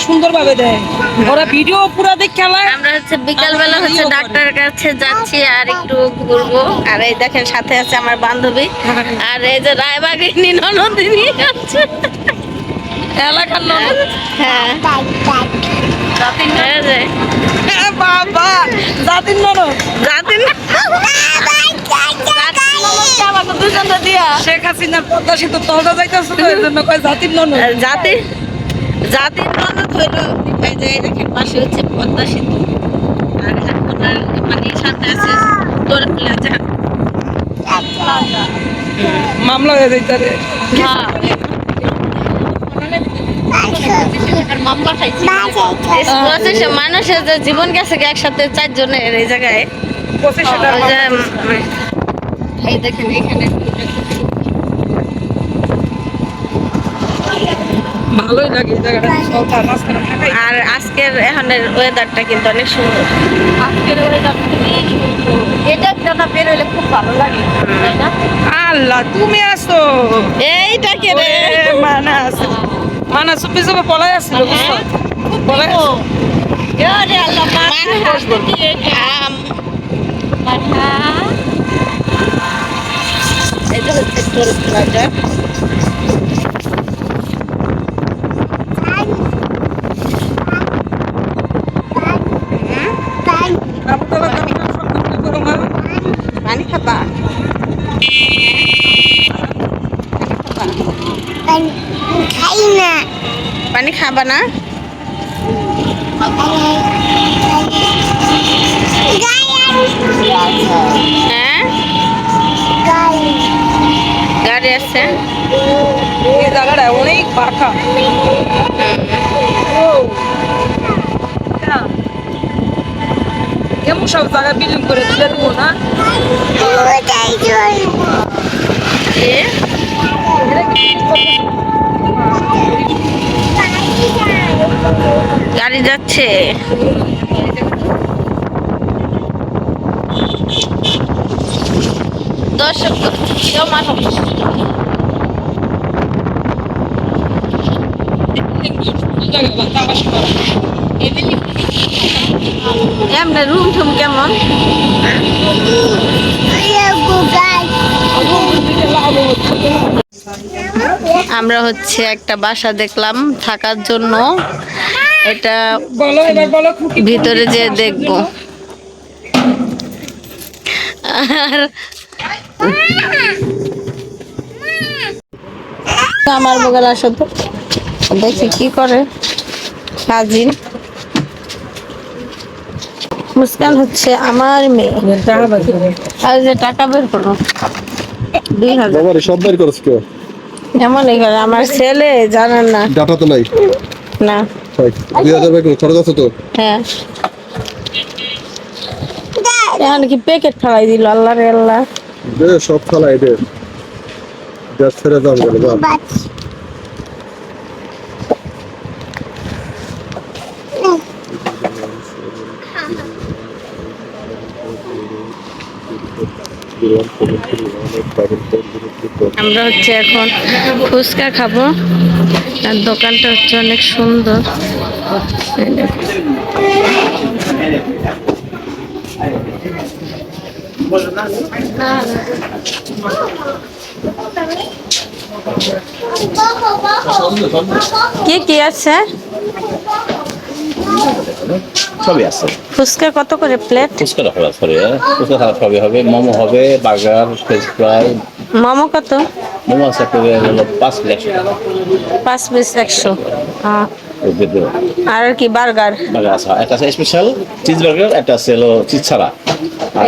সুন্দরভাবে দেয় ওরা ভিডিও পুরো দেখে আমরা হচ্ছে বিকাল বেলা হচ্ছে ডাক্তারের কাছে যাচ্ছি আর একটু ঘুরবো। আর এই দেখেন সাথে আছে আমার বান্ধবী আর এই যে রায়বাগিনী ননদিনী আছে এলাকার ননদ। হ্যাঁ বাবা জাতির ননদ শেখ হাসিনার পদ্মা সেতু তহটা যাইতেছে তো এর জন্য কয় জাতির ননদ। জাতির ননদ হইলো এই যে এই দেখেন পাশে হচ্ছে পদ্মা সেতু আর ওনার মানে সাথে আছে তোর প্লাজা মামলা হয়ে যাইতারে। মানুষের যে জীবন গেছে একসাথে 4 জনের এই জায়গায় এই দেখেন এখানে ভালোই লাগে এই জায়গাটা আর আজকের এখনের ওয়েদারটা কিন্তু অনেক সুন্দর। আজকের ওয়েদারটা এটা একটা বের হইলে খুব ভালো লাগে তাই না? আল্লাহ তুমি আসো এইটা কে রে মানাস পিছনে পলাই আসছিল বুঝছো পলাই আরে আল্লাহ এটা হচ্ছে টোল প্লাজা। পানি খাবা পানি খাবা না হ্যাঁ গাড়ি আছে এই জায়গাটা অনেক পাখা এমন সব জায়গা বিল্ডিং করে তুলে দেবো না গাড়ি যাচ্ছে দর্শক এমনি রুম টুম কেমন আমরা হচ্ছে একটা বাসা দেখলাম থাকার জন্য এটা ভিতরে যে দেখবো আর আমার বগল আসো তো দেখি কি করে কাজিন মুস্কান হচ্ছে আমার মেয়ে আর যে টাকা বের করো 2000 সব বের করছ কেউ এমনই করে আমার ছেলে জানেন না ডাটা তো নাই না 2000 বের করো খরচ আছে তো হ্যাঁ এখন কি প্যাকেট খাওয়াই দিল আল্লাহ রে আল্লাহ দে সব খালাই দে যা ছেড়ে দাও গেল বা আমরা হচ্ছে এখন ফুচকা খাবো আর দোকানটা হচ্ছে অনেক সুন্দর কি কি আছে সবই আছে ফুচকা কত করে প্লেট ফুচকা হবে ফুচকা খারাপ সবই হবে মোমো হবে বার্গার ফ্রেঞ্চ ফ্রাই মোমো কত মোমো আছে হলো 5 প্লেট 5 পিস 100 আর কি বার্গার বার্গার আছে একটা আছে স্পেশাল চিজ বার্গার একটা আছে হলো চিজ ছাড়া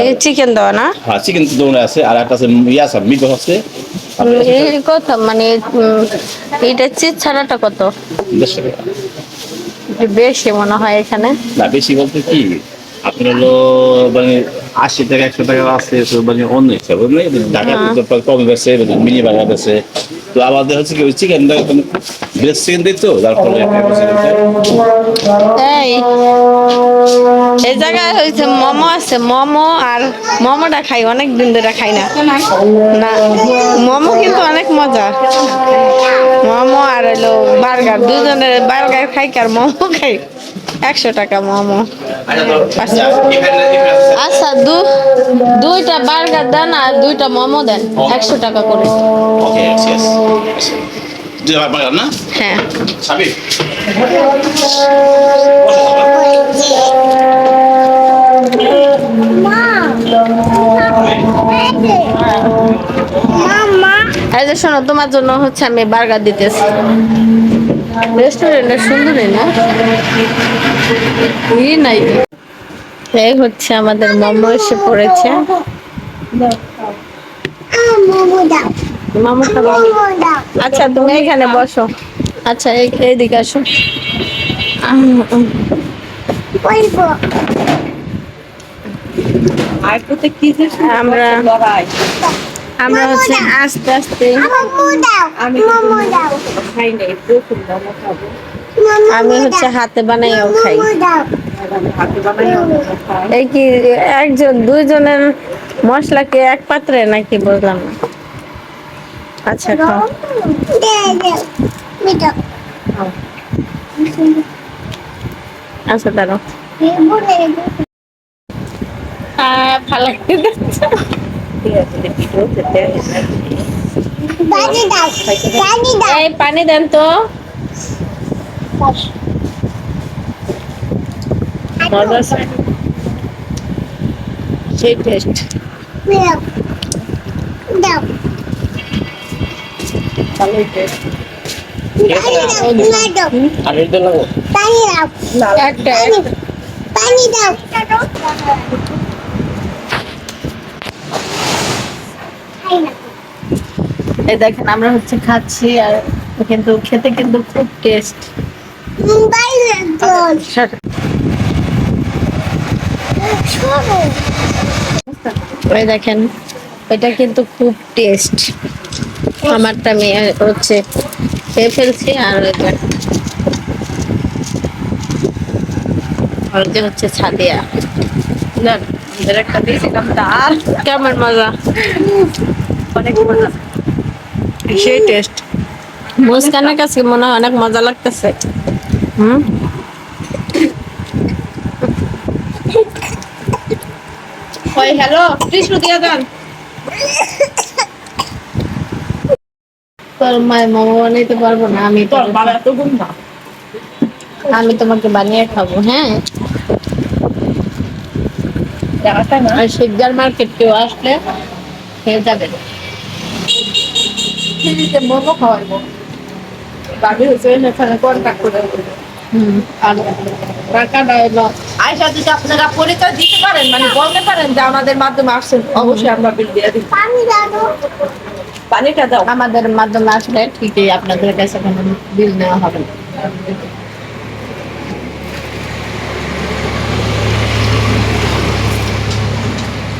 এই চিকেন দাও না হ্যাঁ চিকেন দোনো আছে আর একটা আছে ইয়া আছে মিট আছে এই কত মানে এটা চিজ ছাড়াটা কত 150 টাকা বেশি মনে হয় এখানে না বেশি বলতে কি আপনি হলো মানে 80 টাকা 100 টাকা আছে মানে অন্য হিসাবে ঢাকা কম বেছে মিনি বার্গার আছে তো আমাদের হচ্ছে কি চিকেন ব্রেস্ট চিকেন দিই তো যার ফলে এই এই জায়গায় হয়েছে মোমো আছে, মোমো আর মোমোটা খাই অনেক দিন ধরে খাই না। না মোমো কিন্তু অনেক মজা, মোমো আর হলো বার্গার, দুজনের বার্গার খাই আর মোমো খাই। 100 টাকা মোমো। আচ্ছা দুইটা বার্গার দেন আর 2টা মোমো দেন, 100 টাকা করে। ওকে ইয়েস দুই বার্গার না হ্যাঁ সাবির এই যে শোনো, তোমার জন্য হচ্ছে আমি বার্গার দিতেছি। রেস্টুরেন্টটা সুন্দরই না, ই নাই। এই হচ্ছে আমাদের মোমো এসে পড়েছে। মোমো খাবো? আচ্ছা তুমি এখানে বসো। আচ্ছা এইদিকে আসো। আর প্রত্যেক কি যে আমরা- লড়াই আমরা হচ্ছে আস্তে আস্তে আমি খাই নাই, প্রথম মোমো খাবো, আমি হচ্ছে হাতে বানাইও খাই। হাতে বানাইও খাই। এই কি একজন দুইজনের মশলা কি এক পাত্রে নাকি বুঝলাম না। আচ্ছা খাও। আচ্ছা দাঁড়াও। ভালো লাগছে। ঠিক আছে, ভিডিও খেতে এই পানি দেন তো। মজা আছে? সেই টেস্ট। ভালোই টেস্ট। আর এই তো লাগো একটা এই দেখেন আমরা হচ্ছে খাচ্ছি আর কিন্তু খেতে কিন্তু খুব টেস্ট। এই দেখেন এটা কিন্তু খুব টেস্ট। আমারটা আমি হচ্ছে খেয়ে ফেলছি আর এটা আর যে হচ্ছে ছাদিয়া। জান, আমাদের একটা দিয়েছিলাম ডাল, কেমন মজা? অনেক মজা, সেই টেস্ট। মুস্কানের কাছে মনে হয় অনেক মজা লাগতেছে। হুম ওই হ্যালো, টিস্যু দিয়ে দেন। তোর মায়ের মোমো বানাইতে পারবো না, তোর বাবা এত গুন্ডা। আমি তোমাকে বানিয়ে খাবো। হ্যাঁ জায়গাটা না, আর শিকদার মার্কেট কেউ আসলে খেয়ে যাবেন। ফ্রিজে মোমো খাওয়াইবো। ভাবি হচ্ছে এখানে কন্ট্যাক্ট করে দেবো। আর টাকাটা এলো। আয়সা যদি আপনারা পরিচয় দিতে পারেন, মানে বলতে পারেন যে আমাদের মাধ্যমে আসছেন, অবশ্যই আমরা বিল দিয়ে দিই। পানিটা দাও। আমাদের মাধ্যমে আসলে ঠিকই আপনাদের কাছে কোনো বিল নেওয়া হবে না।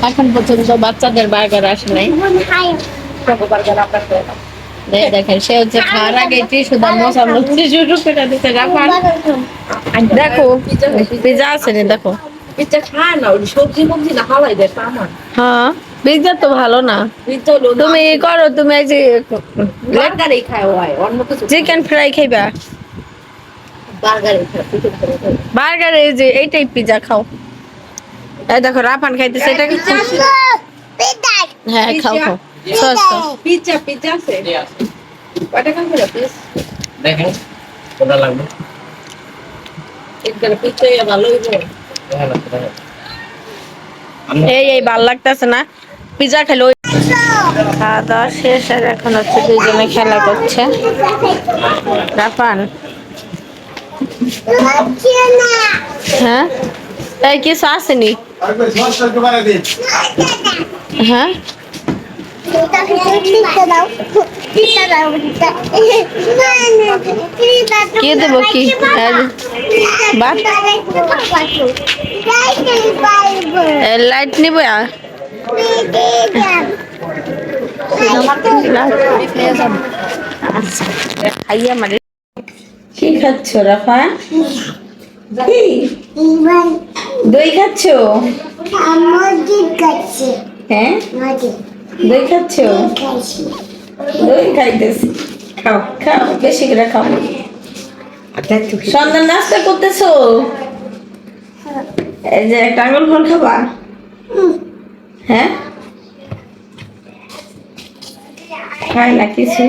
এখন পর্যন্ত বাচ্চাদের বার্গার আসে নাই। বার্গার আপনার করে দাও। দেখেন সে হচ্ছে খাওয়ার আগে টিস্যুটা মশানো টিস্যু করে দিতে রাখান। দেখো পিজা আছে রে, দেখো। পিজ্জা খায় না, ওই সবজি মবজি না হালাই দেয় তা আমার। হ্যাঁ পিজা তো ভালো না। পিজ্জা হলো না, তুমি করো, তুমি এই যে বার্গারই খায় হয়, অন্য কিছু চিকেন ফ্রাই খাইবা? বার্গারই খায়, চিকেন ফ্রাই খায়। বার্গার এই যে এইটাই পিজা খাও। এই দেখো রাফান খাইতেছে এটা। হ্যাঁ খাও খাও। সস পিজ্জা পিজ্জা আছে, কয়টা কাম করে পিস? দেখেন কোনটা লাগবে একটা পিজ্জা ভালো হইবো। এই ভাল লাগতেছে না পিজা খেলো। খাওয়া দাওয়া শেষ আর এখন হচ্ছে দুইজনে খেলা করছে। রাফান হ্যাঁ এই কিছু আসেনি? হ্যাঁ কি দেবো কি লাইট নিব খাইয়া মানে কি খাচ্ছ রাফা? কি দই খাচ্ছ? হ্যাঁ দই খাচ্ছ? দই খাইতেছি। খাও খাও বেশি করে খাও। সন্ধ্যার নাস্তা করতেছো? এই যে একটা আঙুল ফল খাবা? হ্যাঁ খাই না কিছু।